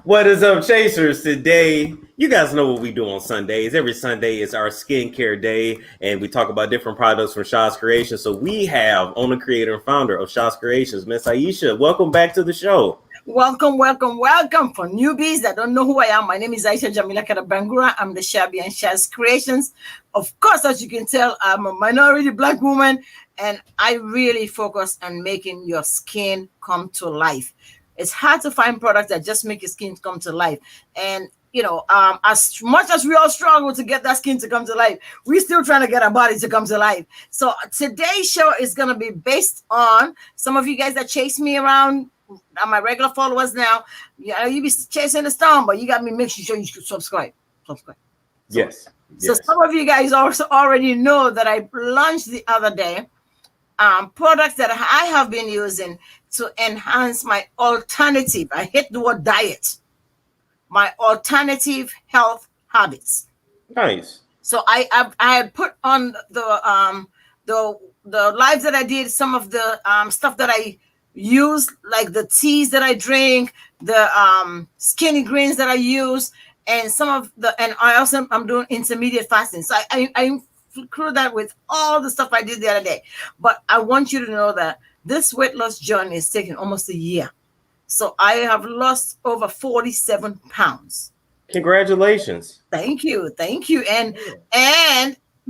What is up, Chasers? Today, you guys know what we do on Sundays. Every Sunday is our skincare day, and we talk about different products from Shaw's Creations. So we have owner, creator, and founder of Shaw's Creations, Miss Aisha. Welcome back to the show. Welcome, welcome, welcome. For newbies that don't know who I am, my name is Aisha Jamila Karabangura. I'm the Shabby and Shaz Creations. Of course, as you can tell, I'm a minority black woman, and I really focus on making your skin come to life. It's hard to find products that just make your skin come to life. And as much as we all struggle to get that skin to come to life, we're still trying to get our body to come to life. So today's show is going to be based on some of you guys that chase me around. I'm my regular followers now. You be chasing the storm, but you got me. Make sure you subscribe. Yes. So some of you guys also already know that I launched the other day products that I have been using to enhance my alternative. I hate the word diet. My alternative health habits. Nice. So I had put on the lives that I did, some of the stuff that I use, like the teas that I drink, the skinny greens that I use, and I'm doing intermediate fasting. So I include that with all the stuff I did the other day. But I want you to know that this weight loss journey is taking almost a year. So I have lost over 47 pounds. Congratulations. Thank you. And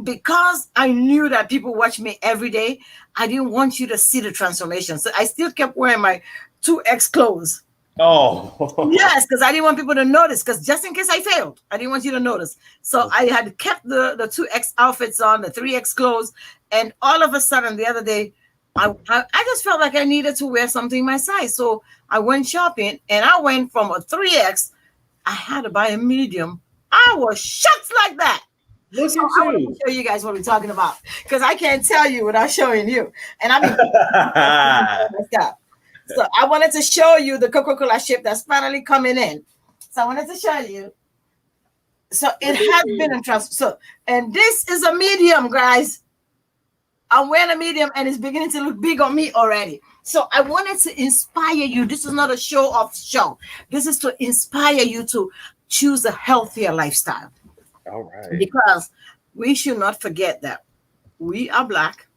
because I knew that people watch me every day, I didn't want you to see the transformation. So I still kept wearing my 2X clothes. Oh. Yes, because I didn't want people to notice, because just in case I failed, I didn't want you to notice. So I had kept the 2X outfits on, the 3X clothes, and all of a sudden the other day, I just felt like I needed to wear something my size. So I went shopping, and I went from a 3X. I had to buy a medium. I was shocked like that. Look So at I want you. to show you guys what we're talking about, because I can't tell you without showing you. And I mean, so I wanted to show you the Coca-Cola ship that's finally coming in. So I wanted to show you. So it has been in trust. So, and this is a medium, guys. I'm wearing a medium, and it's beginning to look big on me already. So I wanted to inspire you. This is not a show-off show. This is to inspire you to choose a healthier lifestyle. All right. Because we should not forget that we are black.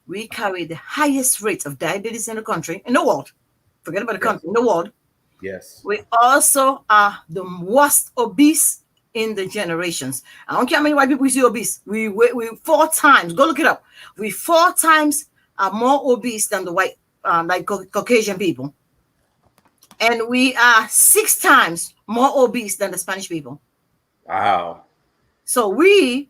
We carry the highest rate of diabetes in the country, in the world. Forget about the country, in the world. Yes. We also are the worst obese in the generations. I don't care how many white people we see obese. We 4 times, go look it up. We 4 times are more obese than the white, like Caucasian people. And we are 6 times more obese than the Spanish people. Wow. So we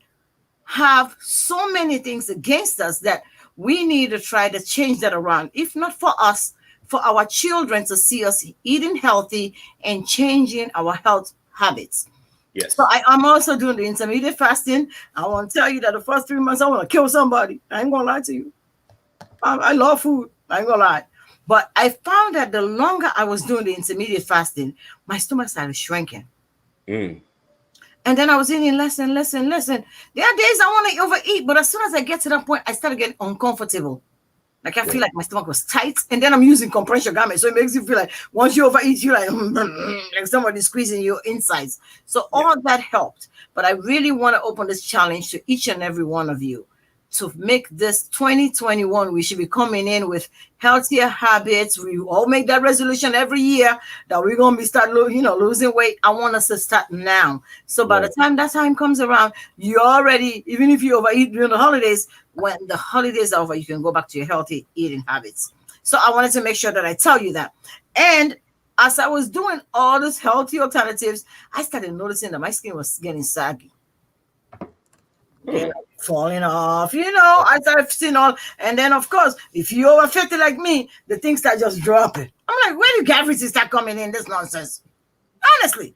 have so many things against us that we need to try to change that around. If not for us, for our children to see us eating healthy and changing our health habits. Yes. So I'm also doing the intermediate fasting. I want to tell you that the first 3 months I want to kill somebody. I ain't gonna lie to you. I love food. I ain't gonna lie. But I found that the longer I was doing the intermediate fasting, my stomach started shrinking. And then I was eating less and less and less. And there are days I want to overeat, but as soon as I get to that point, I started getting uncomfortable. Like I feel like my stomach was tight, and then I'm using compression garment, so it makes you feel like once you overeat, you like somebody squeezing your insides. So all that helped. But I really want to open this challenge to each and every one of you to make this 2021. We should be coming in with healthier habits. We all make that resolution every year that we're gonna be losing weight. I want us to start now. So by the time that time comes around, you already, even if you overeat during the holidays, when the holidays are over, you can go back to your healthy eating habits. So I wanted to make sure that I tell you that. And as I was doing all these healthy alternatives, I started noticing that my skin was getting saggy. Falling off, I started seeing all, and then of course, if you over 50 like me, the things start just dropping. I'm like, where do cavities start coming in? This nonsense. Honestly.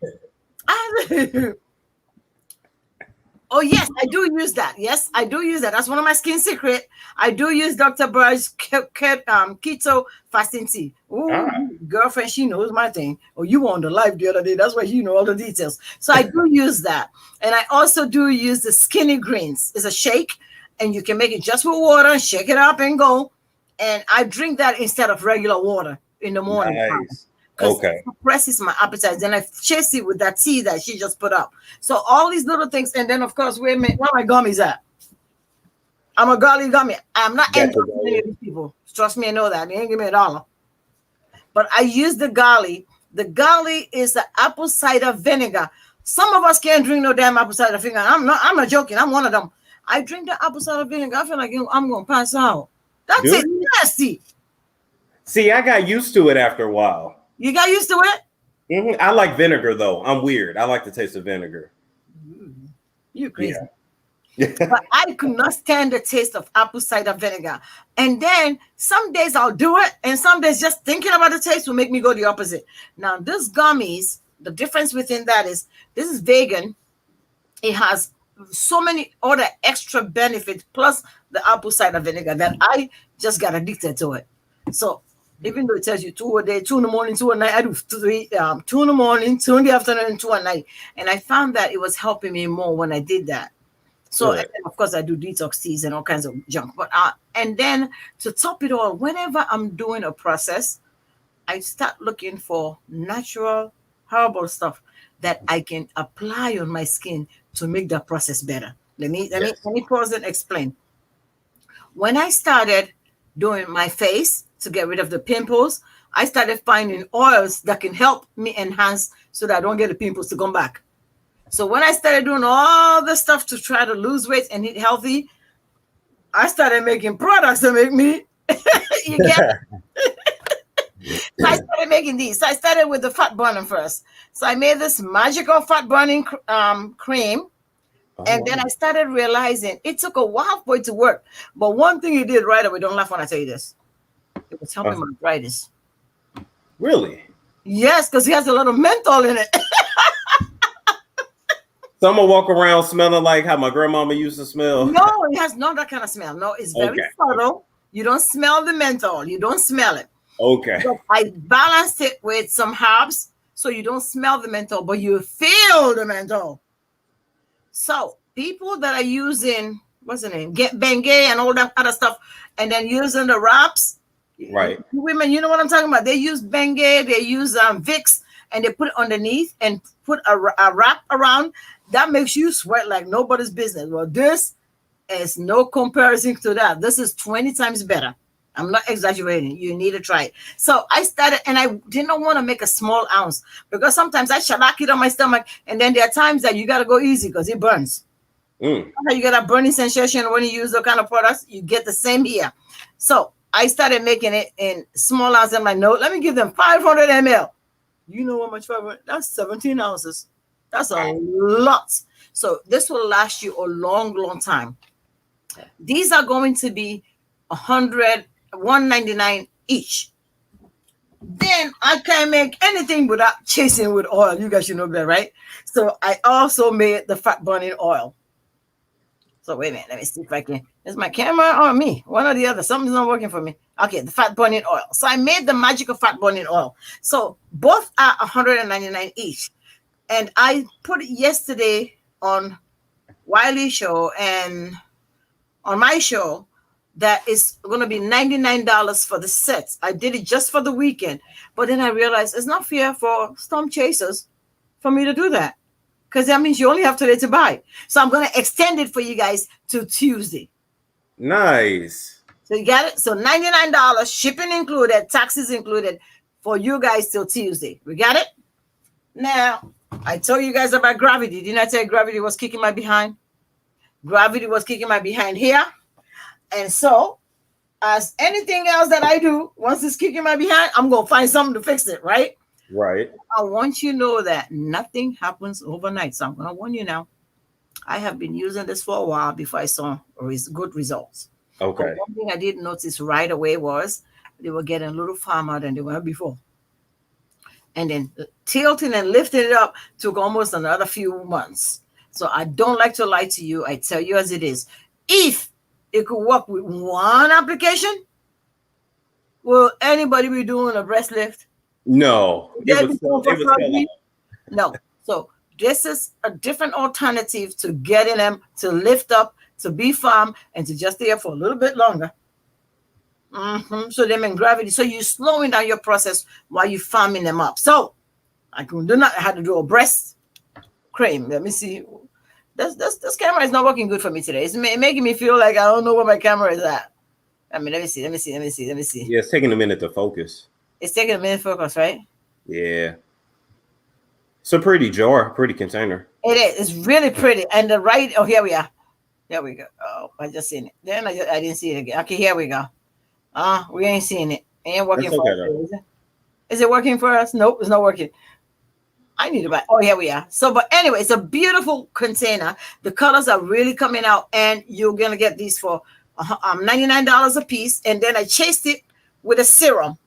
Oh, yes, I do use that. Yes, I do use that. That's one of my skin secret. I do use Dr. Bird's keto fasting tea. Girlfriend, she knows my thing. Oh, you were on the live the other day. That's why you know all the details. So I do use that. And I also do use the skinny greens. It's a shake, and you can make it just with water, shake it up and go. And I drink that instead of regular water in the morning. Nice. because it Okay. suppresses my appetite. Then I chase it with that tea that she just put up. So all these little things, and then of course, where my gummies at? I'm a golly gummy. I'm not Gotcha. endorsing any of these people. Trust me, I know that. They ain't give me $1. But I use the golly. The golly is the apple cider vinegar. Some of us can't drink no damn apple cider vinegar. I'm not joking. I'm one of them. I drink the apple cider vinegar. I feel like I'm gonna pass out. That Do tastes you? nasty. See, I got used to it after a while. You got used to it? I like vinegar though. I'm weird. I like the taste of vinegar. You crazy. Yeah. But I could not stand the taste of apple cider vinegar. And then some days I'll do it, and some days just thinking about the taste will make me go the opposite. Now, this gummies, the difference within that is this is vegan. It has so many other extra benefits plus the apple cider vinegar that I just got addicted to it. So even though it tells you 2 a day, 2 in the morning, 2 at night, I do 2 in the morning, 2 in the afternoon, 2 at night. And I found that it was helping me more when I did that. So, Right. and then of course, I do detox teas and all kinds of junk. But and then to top it all, whenever I'm doing a process, I start looking for natural herbal stuff that I can apply on my skin to make that process better. Let me pause and explain. When I started doing my face to get rid of the pimples, I started finding oils that can help me enhance so that I don't get the pimples to come back. So when I started doing all the stuff to try to lose weight and eat healthy, I started making products to make me. You get it? So I started making these. So I started with the fat burner first. So I made this magical fat burning cream. And then I started realizing it took a while for it to work. But one thing it did right away, don't laugh when I tell you this. It was helping my arthritis. Really? Yes, because it has a lot of menthol in it. So I'm gonna walk around smelling like how my grandmama used to smell. No, it has not that kind of smell. No, it's very subtle. You don't smell the menthol. You don't smell it. Okay. So I balanced it with some herbs so you don't smell the menthol, but you feel the menthol. So people that are using, what's the name? Get Bengay and all that other stuff, and then using the wraps. Right. Women, you know what I'm talking about. They use Bengay, they use Vicks, and they put it underneath and put a wrap around. That makes you sweat like nobody's business. Well, this is no comparison to that. This is 20 times better. I'm not exaggerating. You need to try it. So I started, and I didn't want to make a small ounce because sometimes I shellac it on my stomach, and then there are times that you got to go easy because it burns. You get a burning sensation when you use those kind of products. You get the same here. So I started making it in small ounces. I'm like, no, let me give them 500 ml. You know how much 500? That's 17 ounces. That's a lot. So this will last you a long, long time. These are going to be $199 each. Then I can't make anything without chasing with oil. You guys should know that, right? So I also made the fat burning oil. So wait a minute, let me see if I can. Is my camera or me? One or the other. Something's not working for me. Okay, the fat burning oil. So I made the magical fat burning oil. So both are $199 each. And I put it yesterday on Wiley's show and on my show that is going to be $99 for the sets. I did it just for the weekend. But then I realized it's not fair for storm chasers for me to do that. Because that means you only have today to buy. So I'm going to extend it for you guys to Tuesday. Nice. So you got it? So $99, shipping included, taxes included for you guys till Tuesday. We got it? Now, I told you guys about gravity. Didn't I tell you gravity was kicking my behind? Gravity was kicking my behind here. And so, as anything else that I do, once it's kicking my behind, I'm going to find something to fix it, right? Right. I want you to know that nothing happens overnight. So I'm going to warn you now. I have been using this for a while before I saw good results. Okay. But one thing I did notice right away was they were getting a little firmer than they were before. And then tilting and lifting it up took almost another few months. So I don't like to lie to you. I tell you as it is. If it could work with one application, will anybody be doing a breast lift? No. No. So this is a different alternative to getting them to lift up, to be firm, and to just stay for a little bit longer. So them in gravity. So you're slowing down your process while you're farming them up. So I can do not. I had to do a breast cream. Let me see. This camera is not working good for me today. It's making me feel like I don't know where my camera is at. I mean, let me see. Yeah, it's taking a minute to focus. It's taking a minute to focus, right? Yeah. It's a pretty jar, pretty container. It is. It's really pretty. And the right. Oh, here we are. There we go. Oh, I just seen it. Then I didn't see it again. Okay, here we go. We ain't seeing it. It ain't working That's for okay, us. Is it working for us? Nope, it's not working. I need to buy. Oh, here we are. So, but anyway, it's a beautiful container. The colors are really coming out, and you're gonna get these for $99 a piece. And then I chased it with a serum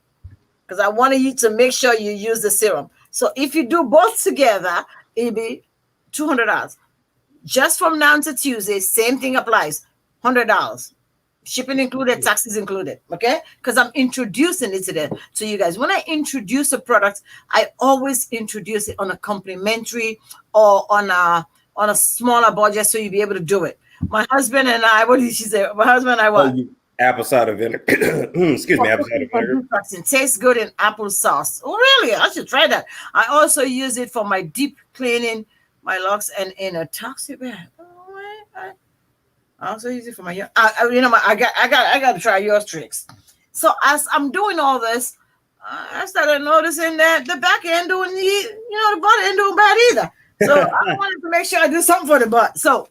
because I wanted you to make sure you use the serum. So if you do both together, it'll be $200. Just from now to Tuesday, same thing applies. $100. Shipping included, taxes included. Okay, because I'm introducing it to you guys. When I introduce a product, I always introduce it on a complimentary or on a smaller budget, so you'll be able to do it. My husband and I, what did she say? My husband and I, what? Apple cider vinegar. Excuse me, apple cider vinegar. It tastes good in applesauce. Oh, really? I should try that. I also use it for my deep cleaning my locks and in a toxic bag. I also use it for my, I got to try your tricks. So as I'm doing all this, I started noticing that the back end doing the butt ain't doing bad either. So I wanted to make sure I do something for the butt. So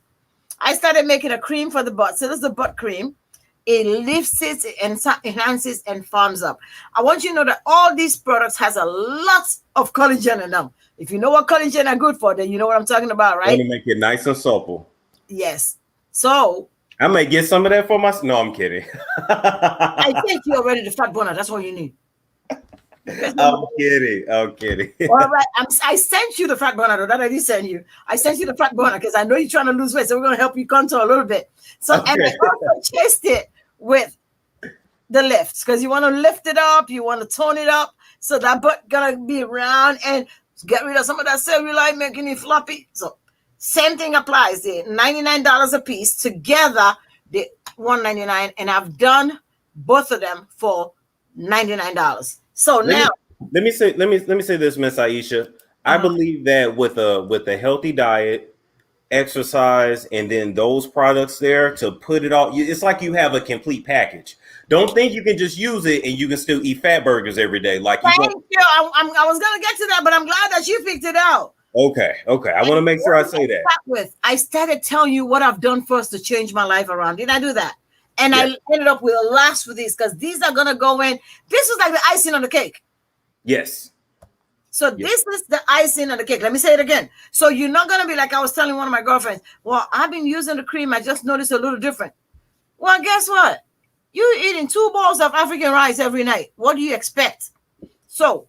I started making a cream for the butt. So this is the butt cream. It lifts it and enhances and farms up. I want you to know that all these products has a lot of collagen in them. If you know what collagen are good for, then you know what I'm talking about, right? Want to make it nice and supple. Yes. So I may get some of that for myself. No, I'm kidding. I think you're ready to fat burner. That's what you need. I'm kidding. All right. I sent you the fat burner, though. That I did send you. I sent you the fat burner because I know you're trying to lose weight. So we're going to help you contour a little bit. So, okay. And I also chased it with the lifts because you want to lift it up. You want to tone it up. So that butt going to be round and get rid of some of that cellulite, making it floppy. So same thing applies. The $99 a piece together, the $199, and I've done both of them for $99. So let me say this, Miss Aisha. I believe that with a healthy diet, exercise, and then those products there to put it all, it's like you have a complete package. Don't think you can just use it and you can still eat fat burgers every day. Like Thank you. I was gonna get to that, but I'm glad that you picked it out. Okay. I want to make sure I say that. I started telling you what I've done first to change my life around. Did I do that? And I ended up with a last with these because these are gonna go in. This was like the icing on the cake. Yes. So this is the icing on the cake. Let me say it again. So you're not gonna be like I was telling one of my girlfriends. Well, I've been using the cream. I just noticed a little different. Well, guess what? You're eating 2 bowls of African rice every night. What do you expect? So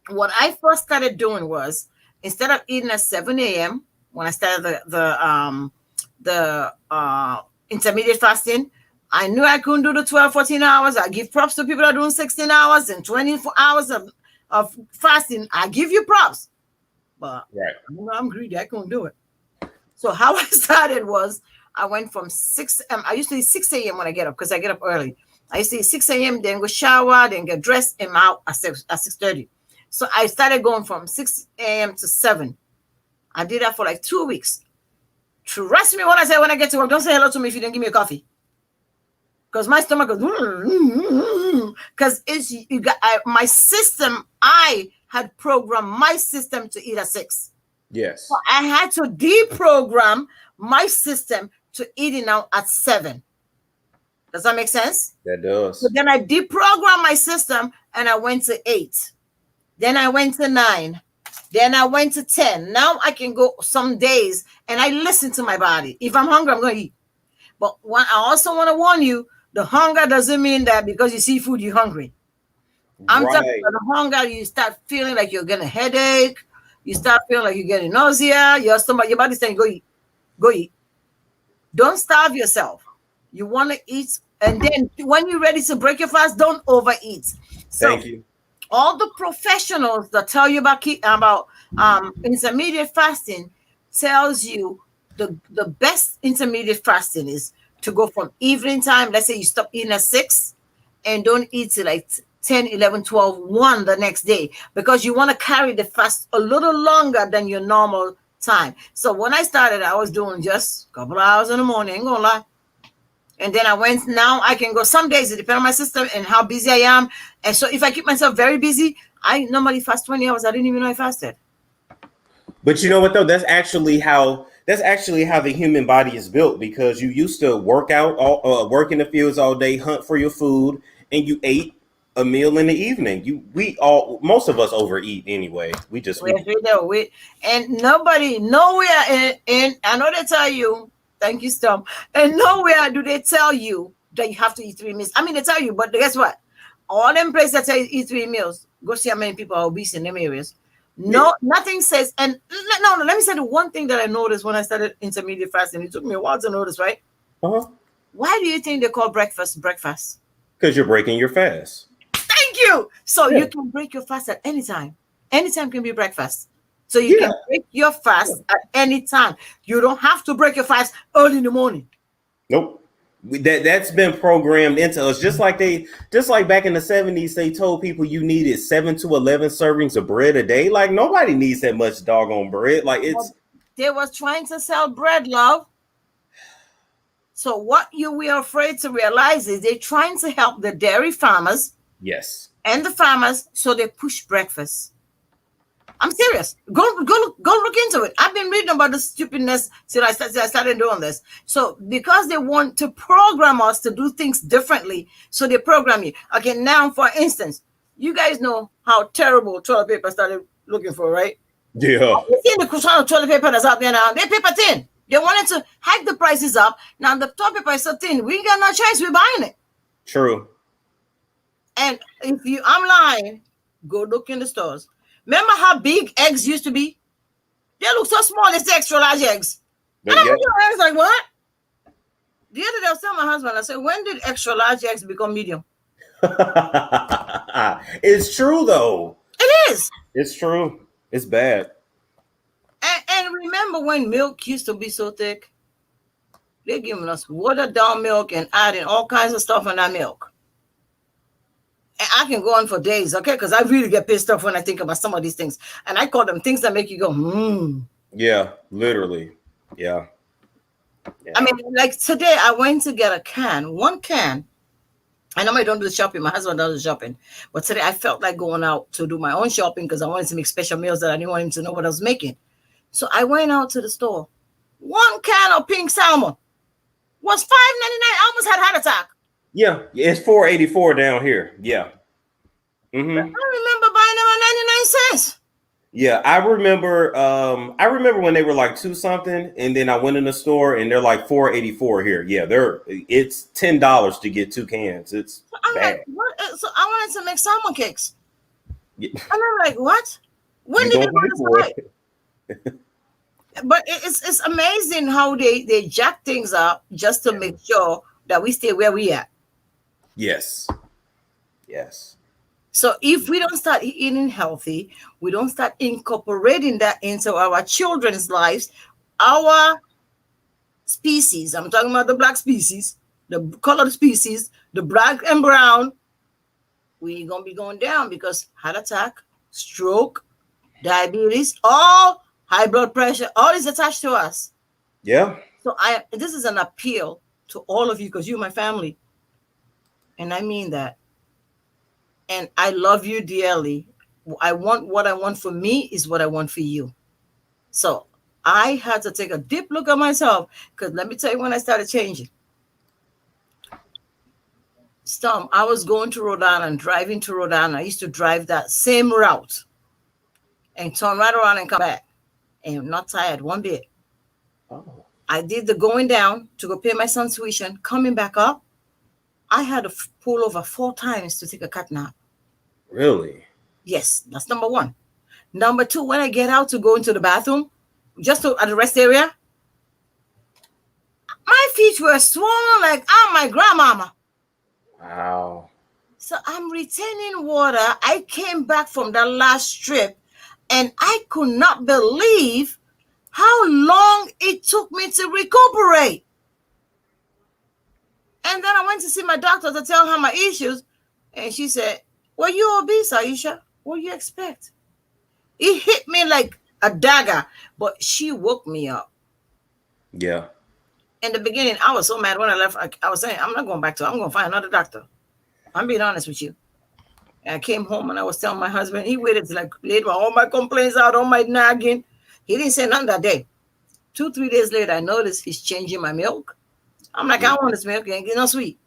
what I first started doing was, instead of eating at 7 a.m. when I started the intermediate fasting, I knew I couldn't do the 12, 14 hours. I give props to people that are doing 16 hours and 24 hours of fasting. I give you props. But I'm greedy. I couldn't do it. So how I started was I went from 6 a.m. I used to eat 6 a.m. when I get up because I get up early. I used to eat 6 a.m., then go shower, then get dressed, and I'm out at 6:30. So I started going from 6 a.m. to 7. I did that for like 2 weeks. Trust me when I say when I get to work, don't say hello to me if you didn't give me a coffee. Because my stomach goes, because my system, I had programmed my system to eat at 6. Yes. So I had to deprogram my system to eating out at 7. Does that make sense? That does. So then I deprogrammed my system and I went to 8. Then I went to 9. Then I went to 10. Now I can go some days and I listen to my body. If I'm hungry, I'm going to eat. But I also want to warn you, the hunger doesn't mean that because you see food, you're hungry. I'm talking about the hunger, you start feeling like you're getting a headache. You start feeling like you're getting nausea. Your stomach, your body's saying, go eat. Go eat. Don't starve yourself. You want to eat. And then when you're ready to break your fast, don't overeat. So, thank you. All the professionals that tell you about intermediate fasting tells you the best intermediate fasting is to go from evening time. Let's say you stop eating at 6 and don't eat till like 10, 11, 12, 1 the next day, because you want to carry the fast a little longer than your normal time. So when I started, I was doing just a couple of hours in the morning, ain't gonna lie. And then I went, now I can go some days, it depends on my system and how busy I am. And so if I keep myself very busy, I normally fast 20 hours. I didn't even know I fasted. But you know what though? That's actually how the human body is built, because you used to work out, work in the fields all day, hunt for your food, and you ate a meal in the evening. We all, most of us overeat anyway. We just we And nobody, nowhere in, I know they tell you, thank you, Storm, and nowhere do they tell you that you have to eat 3 meals. I mean, they tell you, but guess what? All them places that tell you eat 3 meals, go see how many people are obese in them areas. No, nothing says, and no, let me say the one thing that I noticed when I started intermediate fasting. It took me a while to notice, right? Uh-huh. Why do you think they call breakfast breakfast? Because you're breaking your fast. Thank you. So Yeah. you can break your fast at any time. Anytime can be breakfast. So you Yeah. can break your fast at any time. You don't have to break your fast early in the morning. Nope. That's been programmed into us, just like back in the 70s, they told people you needed 7 to 11 servings of bread a day. Like, nobody needs that much doggone bread. Like, it's They was trying to sell bread, love. So what we are afraid to realize is they're trying to help the dairy farmers, yes, and the farmers, so they push breakfast. I'm serious. Go look into it. I've been reading about the stupidness since I started doing this. So because they want to program us to do things differently, so they program you. Okay, now for instance, you guys know how terrible toilet paper started looking for, right? yeah, You see the toilet paper that's out there now. They're paper thin. They wanted to hike the prices up. Now the toilet paper is so thin, we ain't got no choice. We're buying it. true. And if I'm lying, go look in the stores. Remember how big eggs used to be? They look so small, it's the extra large eggs. And But yeah, I was like, what? The other day I was telling my husband, I said, when did extra large eggs become medium? it's true though. It is. It's true. It's bad. And remember when milk used to be so thick? They're giving us watered down milk and adding all kinds of stuff in that milk. And I can go on for days, okay? Because I really get pissed off when I think about some of these things. And I call them things that make you go, Yeah, literally. Yeah. I mean, like today I went to get one can. I know I don't do the shopping. My husband does the shopping. But today I felt like going out to do my own shopping because I wanted to make special meals that I didn't want him to know what I was making. So I went out to the store. One can of pink salmon was $5.99. I almost had a heart attack. Yeah, it's $4.84 down here. Yeah. Mm-hmm. I remember buying them at 99 cents. Yeah, I remember. I remember when they were like 2 something, and then I went in the store and they're like $4.84 here. Yeah, it's $10 to get 2 cans. It's I'm bad. like, what? So I wanted to make salmon cakes. Yeah. And I'm like, what? When did it go this way? But it's amazing how they jack things up just to make sure that we stay where we are. Yes. Yes. So if we don't start eating healthy, we don't start incorporating that into our children's lives, our species, I'm talking about the black species, the colored species, the black and brown, we're going to be going down because heart attack, stroke, diabetes, all high blood pressure, all is attached to us. Yeah. So this is an appeal to all of you because you're my family. And I mean that. And I love you dearly. What I want for me is what I want for you. So I had to take a deep look at myself because let me tell you when I started changing. Storm, I was going to Rhode Island, driving to Rhode Island. I used to drive that same route and turn right around and come back. And I'm not tired one bit. Oh. I did the going down to go pay my son's tuition, coming back up. I had to pull over 4 times to take a cat nap. Really? Yes, that's number 1. Number 2, when I get out to go into the bathroom, just at the rest area, my feet were swollen like I'm my grandmama. Wow. So I'm retaining water. I came back from that last trip and I could not believe how long it took me to recuperate. And then I went to see my doctor to tell her my issues. And she said, "Well, you obese, Aisha. What do you expect?" It hit me like a dagger, but she woke me up. Yeah. In the beginning, I was so mad when I left. I was saying, I'm not going back to her. I'm going to find another doctor. I'm being honest with you. And I came home and I was telling my husband, he waited till I laid all my complaints out, all my nagging. He didn't say nothing that day. 2, 3 days later, I noticed he's changing my milk. I'm like, I Mm. don't want this milk. It ain't no sweet.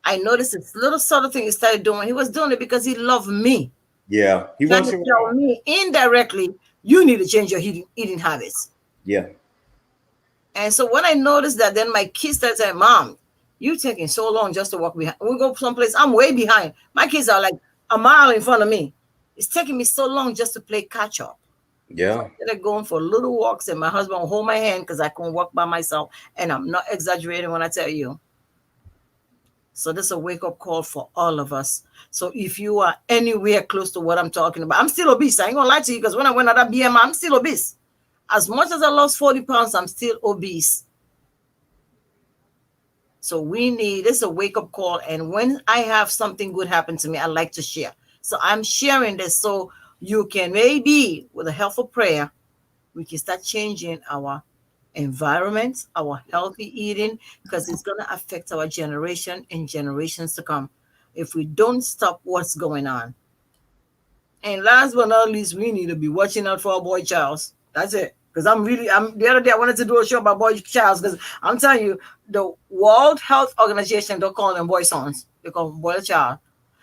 I noticed this little subtle thing he started doing. He was doing it because he loved me, Yeah. He trying wants to you tell around. me indirectly, you need to change your eating habits. Yeah. And so when I noticed that, then my kids started saying, Mom, you taking so long just to walk behind. We go someplace, I'm way behind. My kids are like a mile in front of me. It's taking me so long just to play catch up. So Yeah. I started going for little walks, and my husband will hold my hand because I can walk by myself. And I'm not exaggerating when I tell you. So this is a wake up call for all of us. So if you are anywhere close to what I'm talking about, I'm still obese. I ain't gonna lie to you because when I went at that BMI, I'm still obese. As much as I lost 40 pounds, I'm still obese. So we need this is a wake up call. And when I have something good happen to me, I like to share. So I'm sharing this so you can maybe with a helpful prayer, we can start changing our environment, our healthy eating, because it's going to affect our generation and generations to come if we don't stop what's going on. And last but not least, we need to be watching out for our boy Charles. That's it. Because I'm the other day I wanted to do a show about boy Charles because I'm telling you, the World Health Organization don't call them boy sons, they call them boy child.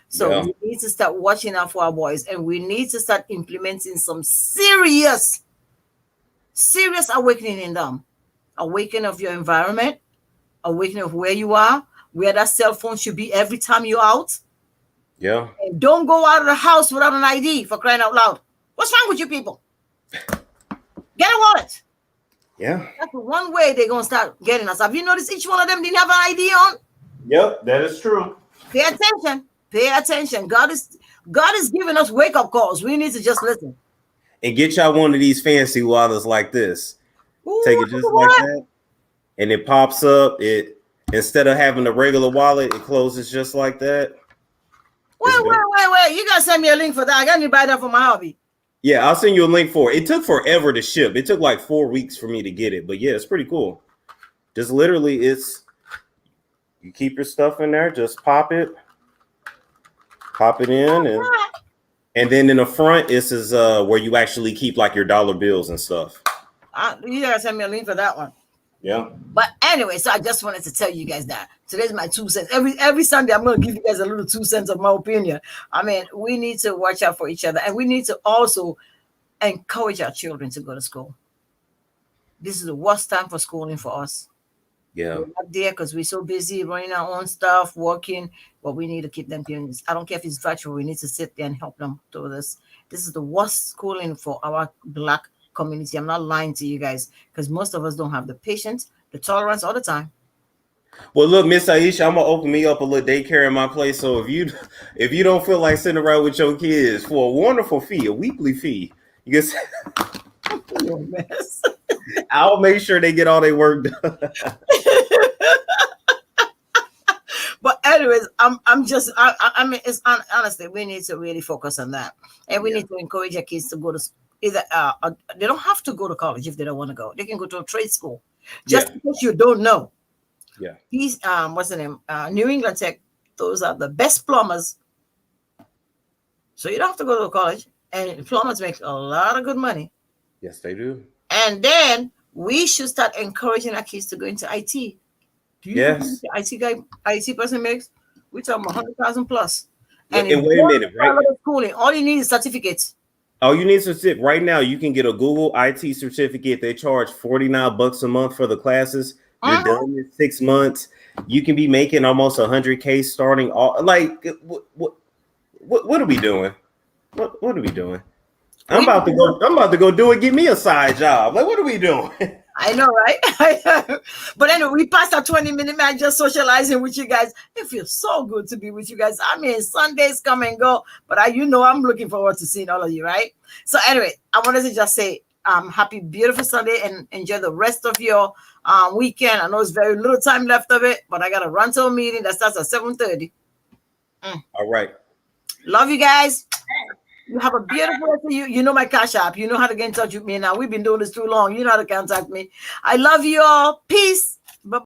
So Yeah. we need to start watching out for our boys, and we need to start implementing some serious awakening in them. Awakening of your environment, awakening of where you are, where that cell phone should be every time you're out. Yeah. And don't go out of the house without an ID for crying out loud. What's wrong with you people? Get a wallet. Yeah. That's the one way they're gonna start getting us. Have you noticed each one of them didn't have an ID on? Yep. That is true. Pay attention. Pay attention. God is giving us wake up calls. We need to just listen. And get y'all one of these fancy wallets like this. Take Ooh, it just like what? that, and it pops up. It instead of having a regular wallet, it closes just like that. It's Wait, dope. wait, wait, wait. You gotta send me a link for that. I gotta buy that for my hobby. Yeah, I'll send you a link for it. It took forever to ship. It took like 4 weeks for me to get it, but yeah, it's pretty cool. Just literally, it's you keep your stuff in there, just pop it in, and then in the front, this is where you actually keep like your dollar bills and stuff. You gotta send me a link for that one. Yeah. But anyway, so I just wanted to tell you guys that today's my 2 cents. Every Sunday, I'm gonna give you guys a little 2 cents of my opinion. I mean, we need to watch out for each other, and we need to also encourage our children to go to school. This is the worst time for schooling for us. Yeah. We're not there because we're so busy running our own stuff, working, but we need to keep them doing this. I don't care if it's virtual, we need to sit there and help them do this. This is the worst schooling for our Black community. I'm not lying to you guys because most of us don't have the patience, the tolerance all the time. Well, look, Miss Aisha, I'm gonna open me up a little daycare in my place. So if you don't feel like sitting around with your kids for a wonderful fee, a weekly fee, you can. You're a mess. I'll make sure they get all their work done. But anyways, I'm just I mean it's honestly we need to really focus on that, and we Yeah. need to encourage our kids to go to either they don't have to go to college if they don't want to go. They can go to a trade school. Just Yeah. because you don't know, Yeah. these what's the name? New England Tech. Those are the best plumbers. So you don't have to go to college, and plumbers make a lot of good money. Yes, they do. And then we should start encouraging our kids to go into IT. Do you know how much Yes. the IT person makes? We're talking 100,000 plus. And if And wait a you minute, right? want schooling, all you need is certificates. Oh, you need certificate right now. You can get a Google IT certificate. They charge $49 a month for the classes. You're Mhm. done in 6 months. You can be making almost 100K starting. All like what are we doing? What are we doing? I'm We, about to go. I'm about to go do it. Give me a side job. Like what are we doing? I know, right? But anyway, we passed our 20-minute man just socializing with you guys. It feels so good to be with you guys. I mean, Sundays come and go, but I'm looking forward to seeing all of you, right? So anyway, I wanted to just say happy, beautiful Sunday and enjoy the rest of your weekend. I know it's very little time left of it, but I got to run to a meeting that starts at 7:30. All right. Love you guys. You have a beautiful rest of you. You know my Cash App. You know how to get in touch with me now. We've been doing this too long. You know how to contact me. I love you all. Peace.